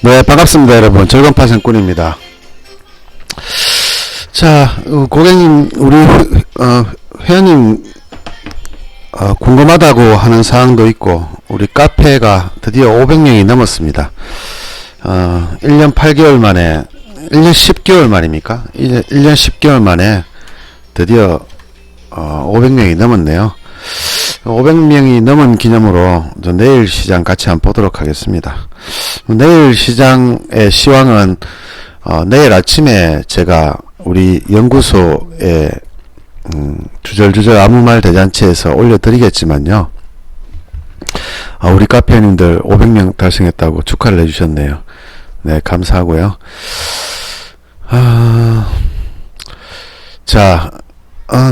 네, 반갑습니다, 여러분. 즐거운파생꾼입니다. 자, 고객님, 우리 회원님 궁금하다고 하는 사항도 있고, 우리 카페가 드디어 500명이 넘었습니다. 1년 8개월 만에, 1년 10개월 만입니까? 이제 1년 10개월 만에 드디어 500명이 넘었네요. 500명이 넘은 기념으로 내일 시장 같이 한번 보도록 하겠습니다. 내일 시장의 시황은 내일 아침에 제가 우리 연구소에 주절주절 아무 말 대잔치에서 올려드리겠지만요. 우리 카페님들 500명 달성했다고 축하를 해주셨네요. 네, 감사하고요. 자,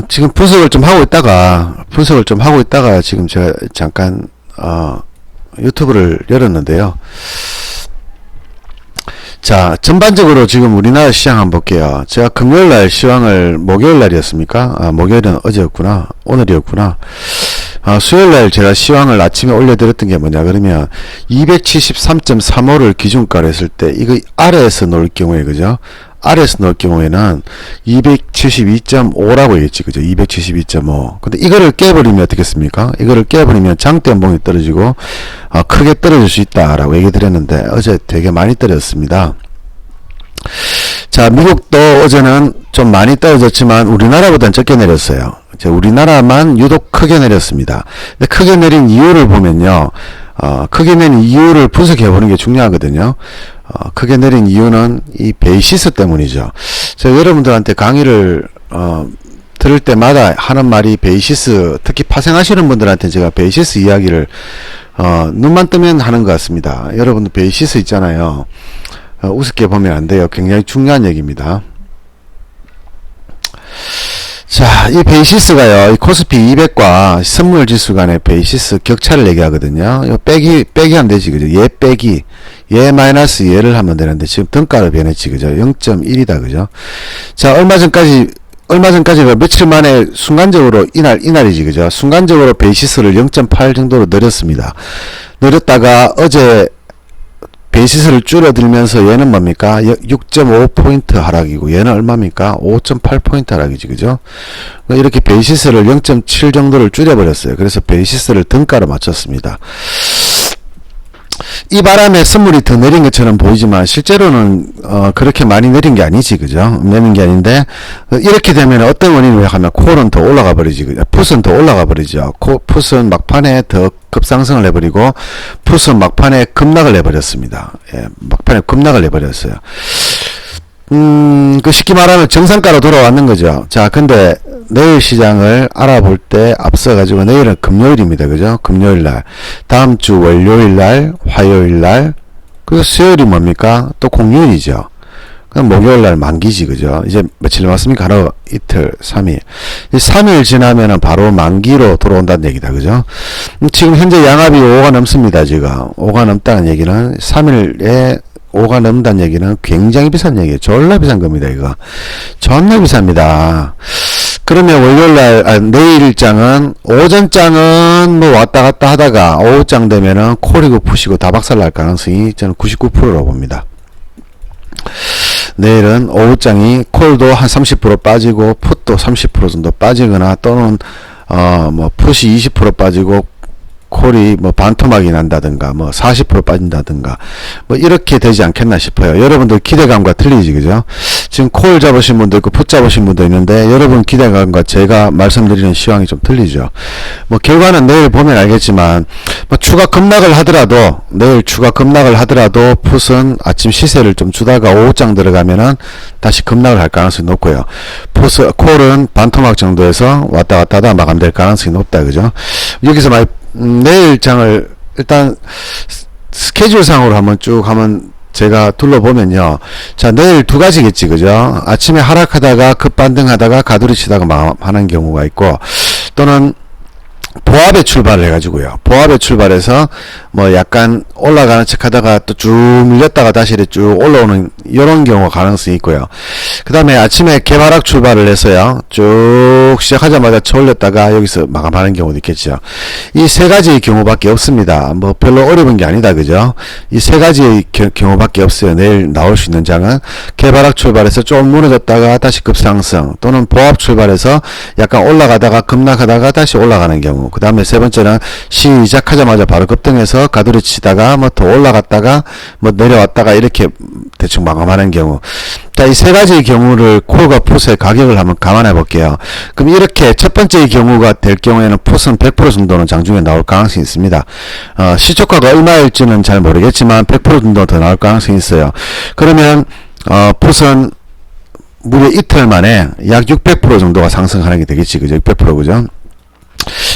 지금 분석을 좀 하고 있다가 지금 제가 잠깐 유튜브를 열었는데요. 자, 전반적으로 지금 우리나라 시장 한번 볼게요. 제가 금요일날 시황을 목요일날이었습니까? 목요일은 어제였구나. 오늘이었구나. 수요일날 제가 시황을 아침에 올려드렸던 게 뭐냐 그러면 273.35를 기준가로 했을 때 이거 아래에서 놓을 경우에, 그죠? 아래에서 넣을 경우에는 272.5라고 얘기했지, 그죠? 272.5. 근데 이거를 깨버리면 어떻겠습니까? 이거를 깨버리면 장대 연봉이 떨어지고, 크게 떨어질 수 있다라고 얘기 드렸는데, 어제 되게 많이 떨어졌습니다. 자, 미국도 어제는 좀 많이 떨어졌지만, 우리나라보다는 적게 내렸어요. 우리나라만 유독 크게 내렸습니다. 근데 크게 내린 이유를 보면요. 크게 내린 이유를 분석해 보는 게 중요하거든요. 크게 내린 이유는 이 베이시스 때문이죠. 제가 여러분들한테 강의를 들을 때마다 하는 말이 베이시스, 특히 파생하시는 분들한테 제가 베이시스 이야기를 눈만 뜨면 하는 것 같습니다. 여러분들 베이시스 있잖아요. 우습게 보면 안 돼요. 굉장히 중요한 얘기입니다. 자, 이 베이시스가요, 이 코스피 200과 선물 지수 간의 베이시스 격차를 얘기하거든요. 이거 빼기 하면 되지, 그죠? 얘 빼기, 얘 마이너스 얘를 하면 되는데, 지금 등가로 변했지, 그죠? 0.1이다, 그죠? 자, 얼마 전까지 며칠 만에 순간적으로 이날이지, 그죠? 순간적으로 베이시스를 0.8 정도로 늘렸습니다. 늘렸다가 어제 베이시스를 줄여들면서 얘는 뭡니까? 6.5포인트 하락이고 얘는 얼마입니까? 5.8포인트 하락이지, 그죠? 이렇게 베이시스를 0.7 정도를 줄여버렸어요. 그래서 베이시스를 등가로 맞췄습니다. 이 바람에 선물이 더 내린 것처럼 보이지만 실제로는 그렇게 많이 내린 게 아니지, 그죠? 내린 게 아닌데 이렇게 되면 어떤 원인을 하면 콜은 더 올라가 버리지, 그죠? 풋은 더 올라가 버리죠. 풋은 막판에 더 급상승을 해버리고 풋은 막판에 급락을 해버렸습니다. 예, 막판에 급락을 해버렸어요. 쉽게 말하면 정상가로 돌아왔는 거죠. 자, 근데 내일 시장을 알아볼 때 앞서가지고 내일은 금요일입니다. 그죠? 금요일날. 다음 주 월요일날, 화요일날, 그리고 수요일이 뭡니까? 또 공휴일이죠. 그럼 목요일날 만기지, 그죠? 이제 며칠 남았습니까? 하루, 이틀, 3일. 이 3일 지나면은 바로 만기로 돌아온다는 얘기다, 그죠? 지금 현재 양압이 5가 넘습니다, 지금. 5가 넘다는 얘기는 3일에 5가 넘는다는 얘기는 굉장히 비싼 얘기예요. 졸라 비싼 겁니다, 이거. 존나 비쌉니다. 그러면 월요일날, 내일장은, 오전장은 뭐 왔다 갔다 하다가, 오후장 되면은 콜이고 푸시고 다 박살날 가능성이 저는 99%라고 봅니다. 내일은 오후장이 콜도 한 30% 빠지고, 풋도 30% 정도 빠지거나, 또는, 풋이 20% 빠지고, 콜이 반토막이 난다든가 40% 빠진다든가 이렇게 되지 않겠나 싶어요. 여러분들 기대감과 틀리지, 그죠? 지금 콜 잡으신 분도 있고 풋 잡으신 분도 있는데 여러분 기대감과 제가 말씀드리는 시황이 좀 틀리죠. 결과는 내일 보면 알겠지만 추가 급락을 하더라도 내일 추가 급락을 하더라도 풋은 아침 시세를 좀 주다가 오후장 들어가면은 다시 급락을 할 가능성이 높고요. 콜은 반토막 정도에서 왔다 갔다 하다 마감될 가능성이 높다, 그죠? 여기서 내일 장을 일단 스케줄상으로 한번 제가 둘러보면요. 자, 내일 두 가지겠지, 그죠? 아침에 하락하다가 급반등하다가 가두리 치다가 하는 경우가 있고, 또는 보합에 출발을 해가지고요. 보합에 출발해서 뭐 약간 올라가는 척 하다가 또 쭉 밀렸다가 다시 이렇게 쭉 올라오는 이런 경우가 가능성이 있고요. 그 다음에 아침에 개발락 출발을 해서요. 쭉 시작하자마자 쳐올렸다가 여기서 마감하는 경우도 있겠죠. 이 세 가지의 경우밖에 없습니다. 뭐 별로 어려운 게 아니다. 그죠? 이 세 가지의 경우밖에 없어요. 내일 나올 수 있는 장은 개발락 출발해서 좀 무너졌다가 다시 급상승, 또는 보합 출발해서 약간 올라가다가 급락하다가 다시 올라가는 경우. 그 다음에 세 번째는 시작하자마자 바로 급등해서 가두리 치다가 뭐 더 올라갔다가 뭐 내려왔다가 이렇게 대충 마감하는 경우. 자, 이 세 가지의 경우를 콜과 풋의 가격을 한번 감안해 볼게요. 그럼 이렇게 첫 번째의 경우가 될 경우에는 풋은 100% 정도는 장중에 나올 가능성이 있습니다. 시초가가 얼마일지는 잘 모르겠지만 100% 정도 더 나올 가능성이 있어요. 그러면 풋은 무려 이틀 만에 약 600% 정도가 상승하는 게 되겠지. 그죠? 600% 그죠?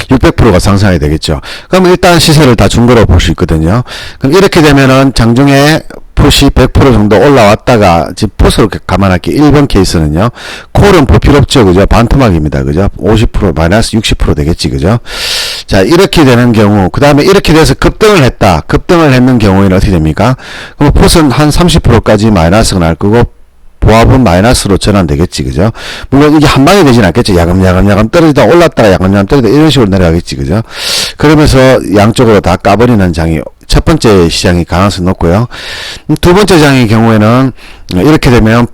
600%가 상승하게 되겠죠. 그럼 일단 시세를 다 준 거라고 볼 수 있거든요. 그럼 이렇게 되면은 장중에 풋이 100% 정도 올라왔다가, 지금 풋으로 감안할게. 1번 케이스는요. 콜은 볼 필요 없죠. 그죠? 반토막입니다. 그죠? 50% 마이너스 60% 되겠지. 그죠? 자, 이렇게 되는 경우, 그 다음에 이렇게 돼서 급등을 했다. 급등을 했는 경우에는 어떻게 됩니까? 그럼 풋은 한 30%까지 마이너스가 날 거고, 보합은 마이너스로 전환되겠지. 그죠? 물론 이게 한 방에 되진 않겠지. 야금야금 떨어지다 올랐다가 야금야금 떨어지다 이런 식으로 내려가겠지. 그죠? 그러면서 양쪽으로 다 까버리는 장이 첫 번째 시장이 가능성이 높고요. 두 번째 장의 경우에는 이렇게 되면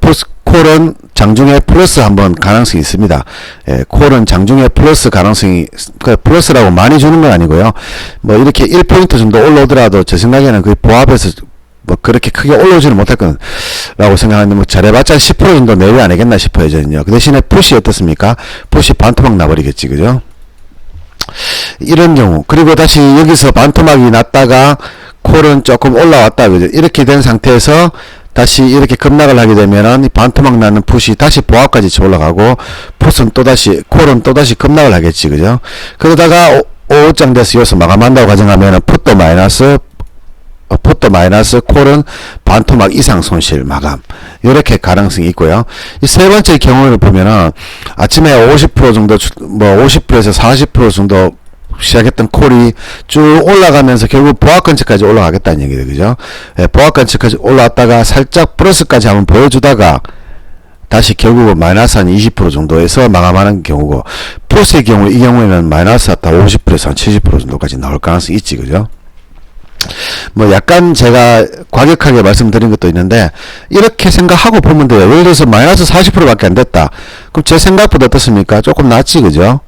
콜은 장중에 플러스 한번 가능성이 있습니다. 예, 콜은 장중에 플러스 가능성이, 플러스라고 많이 주는 건 아니고요. 뭐 이렇게 1포인트 정도 올라오더라도 제 생각에는 그 보합에서 뭐 그렇게 크게 올라오지는 못할 거라고 생각하는데, 뭐 잘해봤자 10% 정도 내외 아니겠나 싶어요. 저는요. 그 대신에 풋이 어떻습니까? 풋이 반토막 나버리겠지. 그죠? 이런 경우. 그리고 다시 여기서 반토막이 났다가 콜은 조금 올라왔다. 그죠? 이렇게 된 상태에서 다시 이렇게 급락을 하게 되면은 반토막 나는 풋이 다시 보합까지 올라가고, 풋은 또다시, 콜은 또다시 급락을 하겠지. 그죠? 그러다가 5장 돼서 여기서 마감한다고 가정하면은 풋도 마이너스, 콜은 반토막 이상 손실 마감. 이렇게 가능성이 있고요. 이 세 번째 경우를 보면은 아침에 50% 정도, 뭐 50%에서 40% 정도 시작했던 콜이 쭉 올라가면서 결국 보합 근처까지 올라가겠다는 얘기죠. 그죠? 예, 보합 근처까지 올라왔다가 살짝 플러스까지 한번 보여주다가 다시 결국은 마이너스 한 20% 정도에서 마감하는 경우고, 풋의 경우, 이 경우에는 마이너스 한 50%에서 한 70% 정도까지 나올 가능성이 있지. 그죠? 뭐 약간 제가 과격하게 말씀드린 것도 있는데, 이렇게 생각하고 보면 돼요. 예를 들어서 마이너스 40%밖에 안 됐다. 그럼 제 생각보다 어떻습니까? 조금 낫지. 그죠?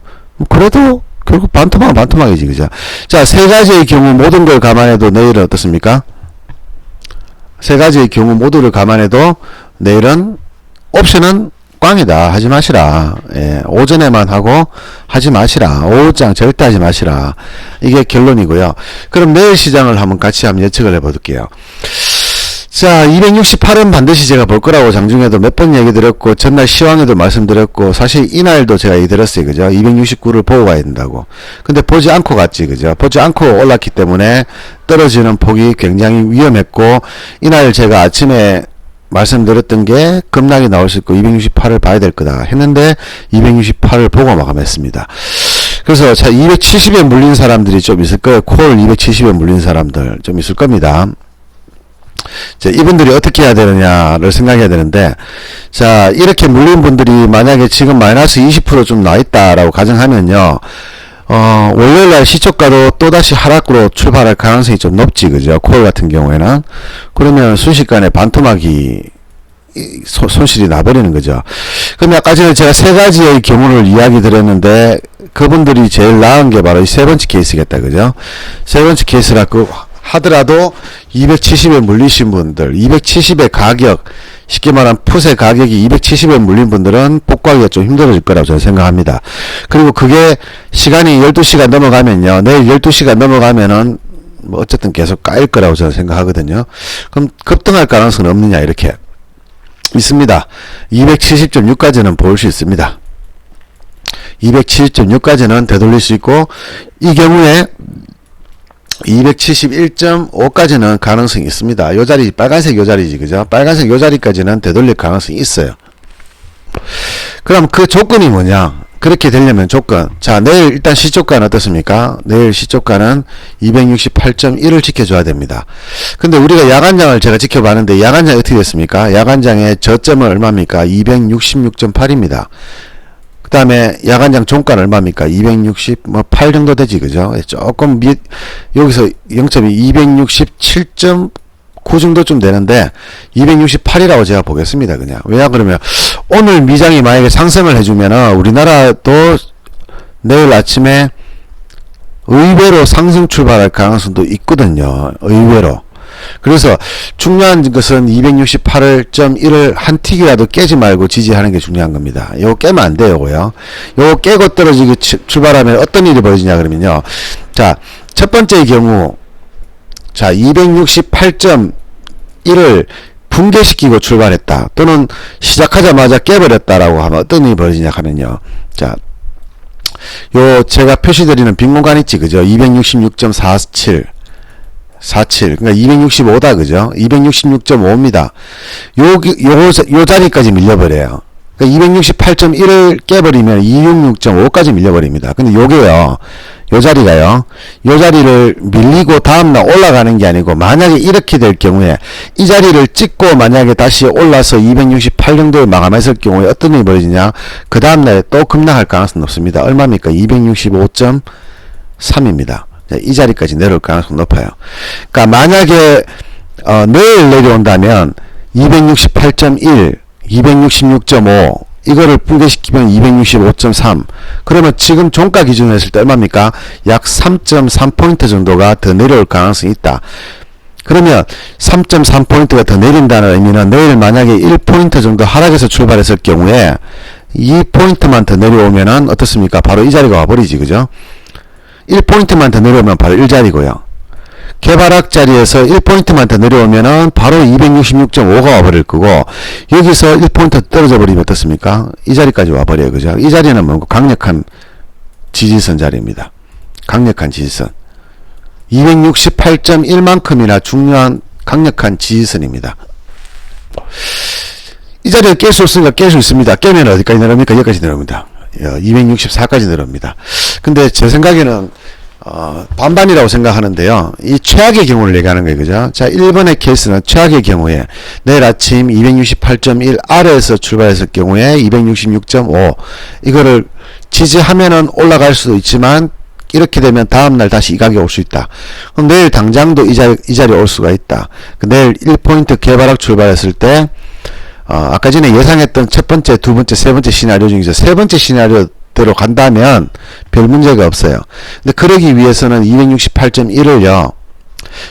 그래도 결국 반토막은 반토막이지. 그죠? 자, 세 가지의 경우 모든 걸 감안해도 내일은 어떻습니까? 세 가지의 경우 모두를 감안해도 내일은 옵션은 꽝이다. 하지 마시라. 예, 오전에만 하고 하지 마시라. 오후장 절대 하지 마시라. 이게 결론이고요. 그럼 내일 시장을 한번 같이 한번 예측을 해볼게요. 자, 268은 반드시 제가 볼 거라고 장중에도 몇 번 얘기 드렸고, 전날 시황에도 말씀드렸고, 사실 이날도 제가 얘기 드렸어요. 그죠? 269를 보고 가야 된다고. 근데 보지 않고 갔지. 그죠? 보지 않고 올랐기 때문에 떨어지는 폭이 굉장히 위험했고, 이날 제가 아침에 말씀드렸던 게 급락이 나올 수 있고 268을 봐야 될 거다 했는데 268을 보고 마감했습니다. 그래서 자, 270에 물린 사람들이 좀 있을 거예요. 콜 270에 물린 사람들 좀 있을 겁니다. 자, 이분들이 어떻게 해야 되느냐를 생각해야 되는데, 자, 이렇게 물린 분들이 만약에 지금 마이너스 20% 좀 나있다라고 가정하면요, 월요일날 시초가도 또다시 하락으로 출발할 가능성이 좀 높지. 그죠? 콜 같은 경우에는. 그러면 순식간에 반토막이 손실이 나버리는 거죠. 그럼 아까 전에 제가 세 가지의 경우를 이야기 드렸는데, 그분들이 제일 나은 게 바로 이 세 번째 케이스겠다. 그죠? 세 번째 케이스라고 하더라도 270에 물리신 분들, 270의 가격, 쉽게 말하면 풋의 가격이 270에 물린 분들은 복구하기가 좀 힘들어질 거라고 저는 생각합니다. 그리고 그게 시간이 12시가 넘어가면요, 내일 12시가 넘어가면은 뭐 어쨌든 계속 까일 거라고 저는 생각하거든요. 그럼 급등할 가능성은 없느냐, 이렇게 있습니다. 270.6까지는 볼 수 있습니다. 270.6까지는 되돌릴 수 있고, 이 경우에 271.5까지는 가능성이 있습니다. 요 자리, 빨간색 요 자리지. 그죠? 빨간색 요 자리까지는 되돌릴 가능성이 있어요. 그럼 그 조건이 뭐냐? 그렇게 되려면 조건. 자, 내일 일단 시초가는 어떻습니까? 내일 시초가는 268.1을 지켜줘야 됩니다. 근데 우리가 야간장을 제가 지켜봤는데 야간장이 어떻게 됐습니까? 야간장의 저점은 얼마입니까? 266.8입니다. 그 다음에 야간장 종가는 얼마입니까? 268 정도 되지, 그죠? 조금 여기서 0점이 267.9 정도쯤 되는데 268이라고 제가 보겠습니다. 그냥. 왜냐 그러면 오늘 미장이 만약에 상승을 해주면은 우리나라도 내일 아침에 의외로 상승 출발할 가능성도 있거든요. 의외로. 그래서 중요한 것은 268.1을 한 틱이라도 깨지 말고 지지하는 게 중요한 겁니다. 요거 깨면 안 돼요, 요거요. 요거 깨고 떨어지기 출발하면 어떤 일이 벌어지냐 그러면요. 자, 첫 번째의 경우, 자, 268.1을 붕괴시키고 출발했다. 또는 시작하자마자 깨버렸다라고 하면 어떤 일이 벌어지냐 하면요. 자, 요 제가 표시드리는 빈 공간 있지, 그죠? 266.47. 그러니까 265다, 그죠? 266.5입니다. 요 자리까지 밀려버려요. 그러니까 268.1을 깨버리면 266.5까지 밀려버립니다. 근데 요게요, 요 자리가요, 요 자리를 밀리고 다음날 올라가는 게 아니고, 만약에 이렇게 될 경우에, 이 자리를 찍고 만약에 다시 올라서 268 정도에 마감했을 경우에 어떤 일이 벌어지냐? 그 다음날에 또 급락할 가능성은 없습니다. 얼마입니까? 265.3입니다. 이 자리까지 내려올 가능성이 높아요. 그러니까 만약에 내일 내려온다면 268.1, 266.5 이거를 붕괴시키면 265.3. 그러면 지금 종가 기준으로 했을 때 얼마입니까? 약 3.3포인트 정도가 더 내려올 가능성이 있다. 그러면 3.3포인트가 더 내린다는 의미는 내일 만약에 1포인트 정도 하락해서 출발했을 경우에 2포인트만 더 내려오면은 어떻습니까? 바로 이 자리가 와버리지, 그죠? 1포인트만 더 내려오면 바로 1자리고요. 개발학 자리에서 1포인트만 더 내려오면은 바로 266.5가 와버릴 거고, 여기서 1포인트 떨어져 버리면 어떻습니까? 이 자리까지 와버려요, 그죠? 이 자리는 뭔가 강력한 지지선 자리입니다. 강력한 지지선. 268.1만큼이나 중요한 강력한 지지선입니다. 이 자리를 깰 수 없으니까 깰 수 있습니다. 깨면 어디까지 내려옵니까? 여기까지 내려옵니다. 264까지 내려옵니다. 근데 제 생각에는 반반이라고 생각하는데요. 이 최악의 경우를 얘기하는 거예요, 그죠? 자, 1번의 케이스는 최악의 경우에 내일 아침 268.1 아래에서 출발했을 경우에 266.5 이거를 지지하면은 올라갈 수도 있지만, 이렇게 되면 다음날 다시 이 가격에 올 수 있다. 그럼 내일 당장도 이 자리에 올 수가 있다. 내일 1포인트 개발학 출발했을 때 아까 전에 예상했던 첫 번째, 두 번째, 세 번째 시나리오 중에서 세 번째 시나리오대로 간다면 별 문제가 없어요. 근데 그러기 위해서는 268.1을요,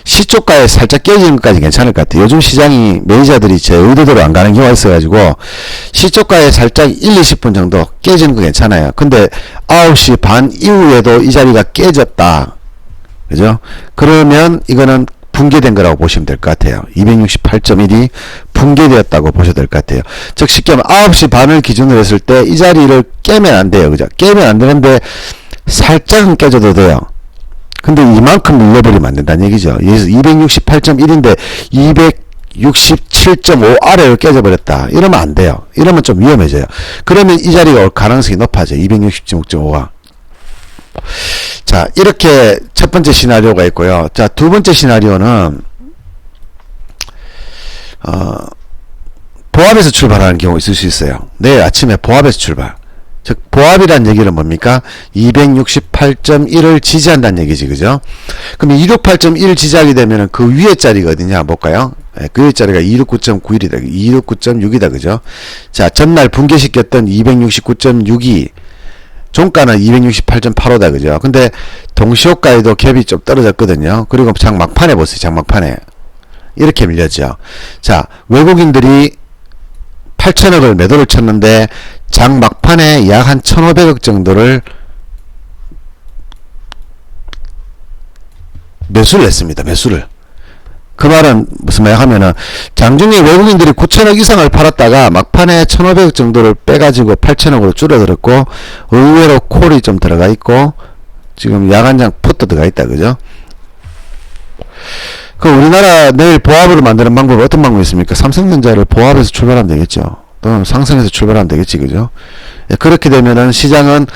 시초가에 살짝 깨지는 것까지 괜찮을 것 같아요. 요즘 시장이 매니저들이 제 의도대로 안 가는 경우가 있어가지고, 시초가에 살짝 20분 정도 깨지는 거 괜찮아요. 근데 9시 반 이후에도 이 자리가 깨졌다, 그죠? 그러면 이거는 붕괴된 거라고 보시면 될 것 같아요. 268.1이 붕괴되었다고 보셔야 될 것 같아요. 즉 쉽게 하면 9시 반을 기준으로 했을 때 이 자리를 깨면 안 돼요, 그죠? 깨면 안 되는데 살짝은 깨져도 돼요. 근데 이만큼 밀려버리면 안 된다는 얘기죠. 예를 들어서 268.1인데 267.5 아래로 깨져버렸다, 이러면 안 돼요. 이러면 좀 위험해져요. 그러면 이 자리가 올 가능성이 높아져요. 266.5가. 자, 이렇게 첫 번째 시나리오가 있고요. 자, 두 번째 시나리오는 보합에서 출발하는 경우 있을 수 있어요. 내일 아침에 보합에서 출발. 즉 보합이란 얘기는 뭡니까? 268.1을 지지한다는 얘기지, 그죠? 그럼 268.1을 지지하게 되면은 그 위에 자리가 어디냐 볼까요? 네, 그 위에 자리가 269.91이다 269.6이다, 그죠? 자, 전날 붕괴시켰던 269.62, 종가는 268.85다, 그죠? 근데 동시호가에도 갭이 좀 떨어졌거든요. 그리고 장막판에 보세요. 장막판에 이렇게 밀렸죠. 자, 외국인들이 8천억을 매도를 쳤는데 장막판에 약 한 1,500억 정도를 매수를 했습니다. 매수를. 그 말은 무슨 말 하면은 장중에 외국인들이 9천억 이상을 팔았다가 막판에 1,500억 정도를 빼가지고 8천억으로 줄어들었고, 의외로 콜이 좀 들어가 있고 지금 야간장 풋도 들어가 있다, 그죠? 그 우리나라 내일 보합으로 만드는 방법은 어떤 방법이 있습니까? 삼성전자를 보합에서 출발하면 되겠죠. 또는 상승해서 출발하면 되겠지, 그죠? 그렇게 되면은 시장은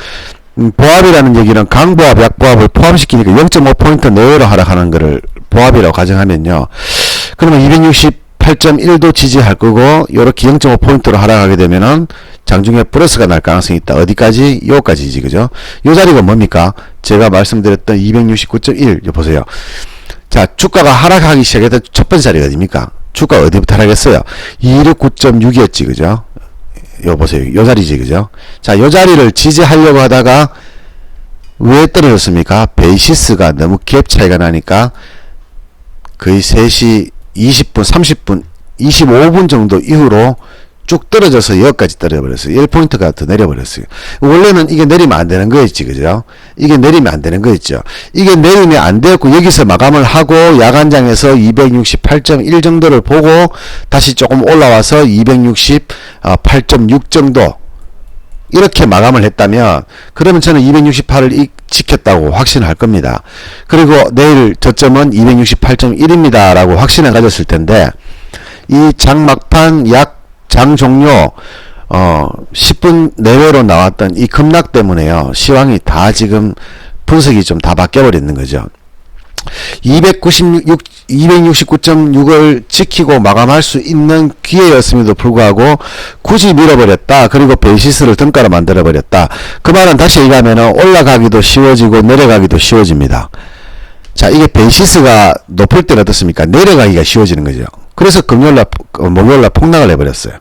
보합이라는 얘기는 강보합, 약보합을 포함시키니까 0.5포인트 내외로 하락하는 거를 보합이라고 가정하면요. 그러면 268.1도 지지할 거고 요렇게 0.5포인트로 하락하게 되면은 장중에 플러스가 날 가능성이 있다. 어디까지? 요까지지, 그죠? 요 자리가 뭡니까? 제가 말씀드렸던 269.1, 요 보세요. 자, 주가가 하락하기 시작했던 첫 번째 자리가 어딥니까? 주가 어디부터 하락했어요? 269.6이었지, 그죠? 요 보세요. 요 자리지, 그죠? 자, 요 자리를 지지하려고 하다가 왜 떨어졌습니까? 베이시스가 너무 갭 차이가 나니까 거의 3시 20분, 30분, 25분 정도 이후로 쭉 떨어져서 여기까지 떨어져버렸어요. 1포인트가 더 내려버렸어요. 원래는 이게 내리면 안 되는 거였지, 그죠? 이게 내리면 안 되는 거였죠. 이게 내리면 안 되었고, 여기서 마감을 하고, 야간장에서 268.1 정도를 보고, 다시 조금 올라와서 268.6 정도, 이렇게 마감을 했다면, 그러면 저는 268을 지켰다고 확신할 겁니다. 그리고 내일 저점은 268.1입니다. 라고 확신을 가졌을 텐데, 이 장막판 장 종료 10분 내외로 나왔던 이 급락 때문에요. 시황이 다 지금 분석이 좀 다 바뀌어 버리는 거죠. 269.6을 지키고 마감할 수 있는 기회였음에도 불구하고 굳이 밀어버렸다. 그리고 베이시스를 등가로 만들어 버렸다. 그 말은 다시 얘기하면 올라가기도 쉬워지고 내려가기도 쉬워집니다. 자, 이게 베이시스가 높을 때는 어떻습니까? 내려가기가 쉬워지는 거죠. 그래서 금요일날, 목요일날 폭락을 해버렸어요.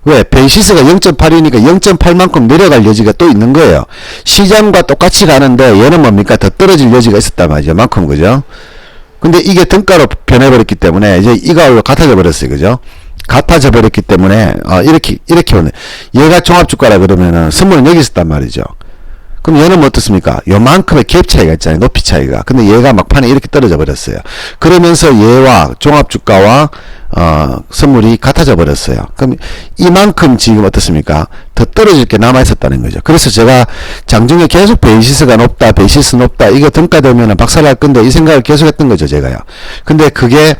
왜? 베이시스가 0.8이니까 0.8만큼 내려갈 여지가 또 있는 거예요. 시장과 똑같이 가는데 얘는 뭡니까? 더 떨어질 여지가 있었단 말이죠. 만큼, 그죠? 근데 이게 등가로 변해버렸기 때문에 이제 이거로 같아져 버렸어요. 그죠? 같아져 버렸기 때문에, 이렇게 오네. 얘가 종합주가라 그러면은 선물은 여기 있었단 말이죠. 그럼 얘는 뭐 어떻습니까? 요만큼의 갭 차이가 있잖아요. 높이 차이가. 근데 얘가 막판에 이렇게 떨어져 버렸어요. 그러면서 얘와 종합주가와 선물이 같아져 버렸어요. 그럼 이만큼 지금 어떻습니까? 더 떨어질 게 남아 있었다는 거죠. 그래서 제가 장중에 계속 베이시스가 높다, 베이시스 높다, 이거 등가되면 박살날 건데 이 생각을 계속 했던 거죠, 제가요. 근데 그게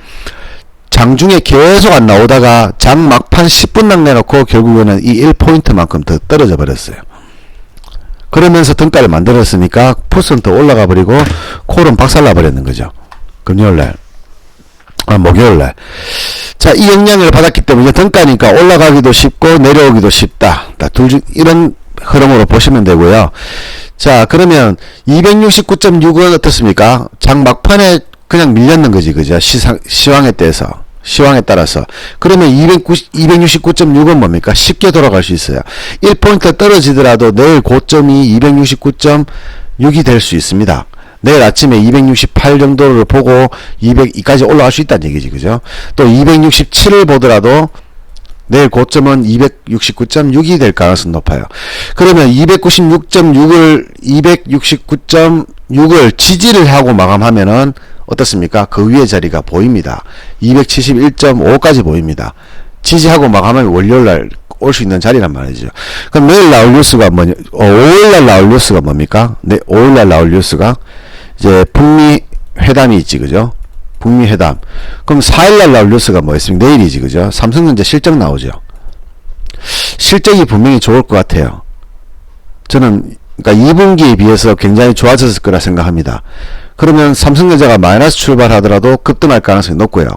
장중에 계속 안 나오다가 장 막판 10분당 내놓고 결국에는 이 1포인트만큼 더 떨어져 버렸어요. 그러면서 등가를 만들었으니까 풋은 더 올라가 버리고 콜은 박살나 버렸는 거죠. 금요일날, 목요일날. 자, 이 영향을 받았기 때문에 등가니까 올라가기도 쉽고 내려오기도 쉽다. 이런 흐름으로 보시면 되고요. 자, 그러면 269.6은 어떻습니까? 장 막판에 그냥 밀렸는 거지, 그죠? 시황에 따라서. 그러면 269.6은 뭡니까? 쉽게 돌아갈 수 있어요. 1포인트 떨어지더라도 내일 고점이 269.6이 될 수 있습니다. 내일 아침에 268 정도를 보고 202까지 올라갈 수 있다는 얘기지, 그죠? 또 267을 보더라도 내일 고점은 269.6이 될 가능성이 높아요. 그러면 269.6을 지지를 하고 마감하면은 어떻습니까? 그 위에 자리가 보입니다. 271.5까지 보입니다. 지지하고 마감하면 월요일날 올 수 있는 자리란 말이죠. 그럼 내일 나올 뉴스가 뭐냐? 5일날 나올 뉴스가 뭡니까? 네, 5일날 나올 뉴스가 이제 북미 회담이 있지, 그죠? 북미 회담. 그럼 4일날 나올 뉴스가 뭐였습니까? 내일이지, 그죠? 삼성전자 실적 나오죠. 실적이 분명히 좋을 것 같아요. 저는 그러니까 2분기에 비해서 굉장히 좋아졌을 거라 생각합니다. 그러면 삼성전자가 마이너스 출발하더라도 급등할 가능성이 높고요.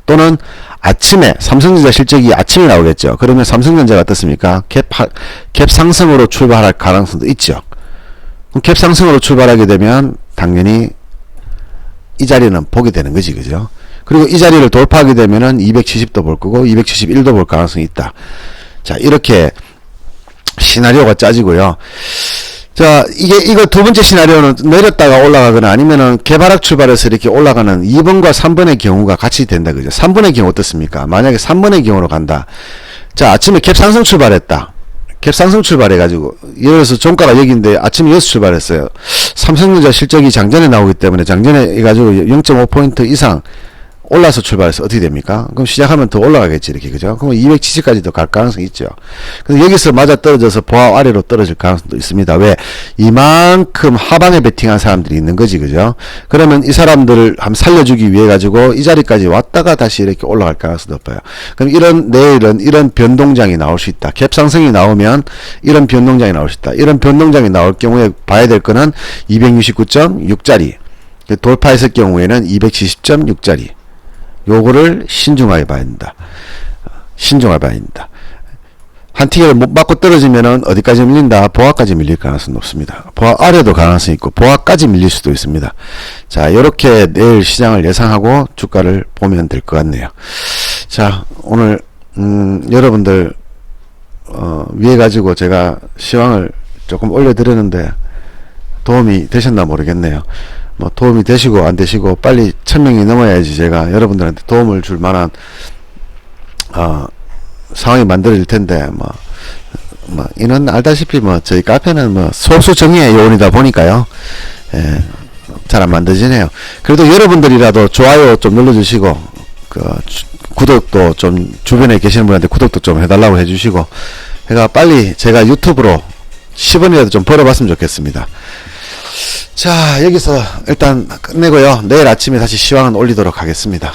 또는 아침에 삼성전자 실적이 아침에 나오겠죠. 그러면 삼성전자가 어떻습니까? 갭 상승으로 출발할 가능성도 있죠. 그럼 갭 상승으로 출발하게 되면 당연히 이 자리는 보게 되는 거지, 그죠? 그리고 이 자리를 돌파하게 되면은 270도 볼 거고 271도 볼 가능성이 있다. 자, 이렇게 시나리오가 짜지고요. 자, 이거 두 번째 시나리오는 내렸다가 올라가거나 아니면은 개발학 출발해서 이렇게 올라가는 2번과 3번의 경우가 같이 된다, 그죠? 3번의 경우 어떻습니까? 만약에 3번의 경우로 간다. 자, 아침에 갭 상승 출발했다. 갭 상승 출발해가지고, 예를 들어서 종가가 여기인데 아침에 6시 출발했어요. 삼성전자 실적이 장전에 나오기 때문에 장전에 해가지고 0.5포인트 이상 올라서 출발해서 어떻게 됩니까? 그럼 시작하면 더 올라가겠지, 이렇게, 그죠? 그럼 270까지도 갈 가능성이 있죠. 그래서 여기서 맞아 떨어져서 보합 아래로 떨어질 가능성도 있습니다. 왜? 이만큼 하방에 베팅한 사람들이 있는 거지, 그죠? 그러면 이 사람들을 한번 살려주기 위해 가지고 이 자리까지 왔다가 다시 이렇게 올라갈 가능성이 높아요. 그럼 내일은 이런 변동장이 나올 수 있다. 갭상승이 나오면 이런 변동장이 나올 수 있다. 이런 변동장이 나올 경우에 봐야 될 거는 269.6짜리. 돌파했을 경우에는 270.6짜리. 요거를 신중하게 봐야 된다. 신중하게 봐야 된다. 한 티켓을 못 받고 떨어지면은 어디까지 밀린다? 보합까지 밀릴 가능성이 높습니다. 보합 아래도 가능성이 있고 보합까지 밀릴 수도 있습니다. 자, 요렇게 내일 시장을 예상하고 주가를 보면 될 것 같네요. 자, 오늘 여러분들 위해 가지고 제가 시황을 조금 올려드렸는데 도움이 되셨나 모르겠네요. 뭐 도움이 되시고 안 되시고 빨리 1000명이 넘어야지 제가 여러분들한테 도움을 줄 만한 상황이 만들어질 텐데 뭐 이는 알다시피 뭐 저희 카페는 뭐 소수 정의의 요원이다 보니까요. 예, 잘 안 만들어지네요. 그래도 여러분들이라도 좋아요 좀 눌러주시고 구독도 좀 주변에 계시는 분한테 구독도 좀 해달라고 해주시고 제가 빨리 제가 유튜브로 10원이라도 좀 벌어봤으면 좋겠습니다. 자, 여기서 일단 끝내고요. 내일 아침에 다시 시황은 올리도록 하겠습니다.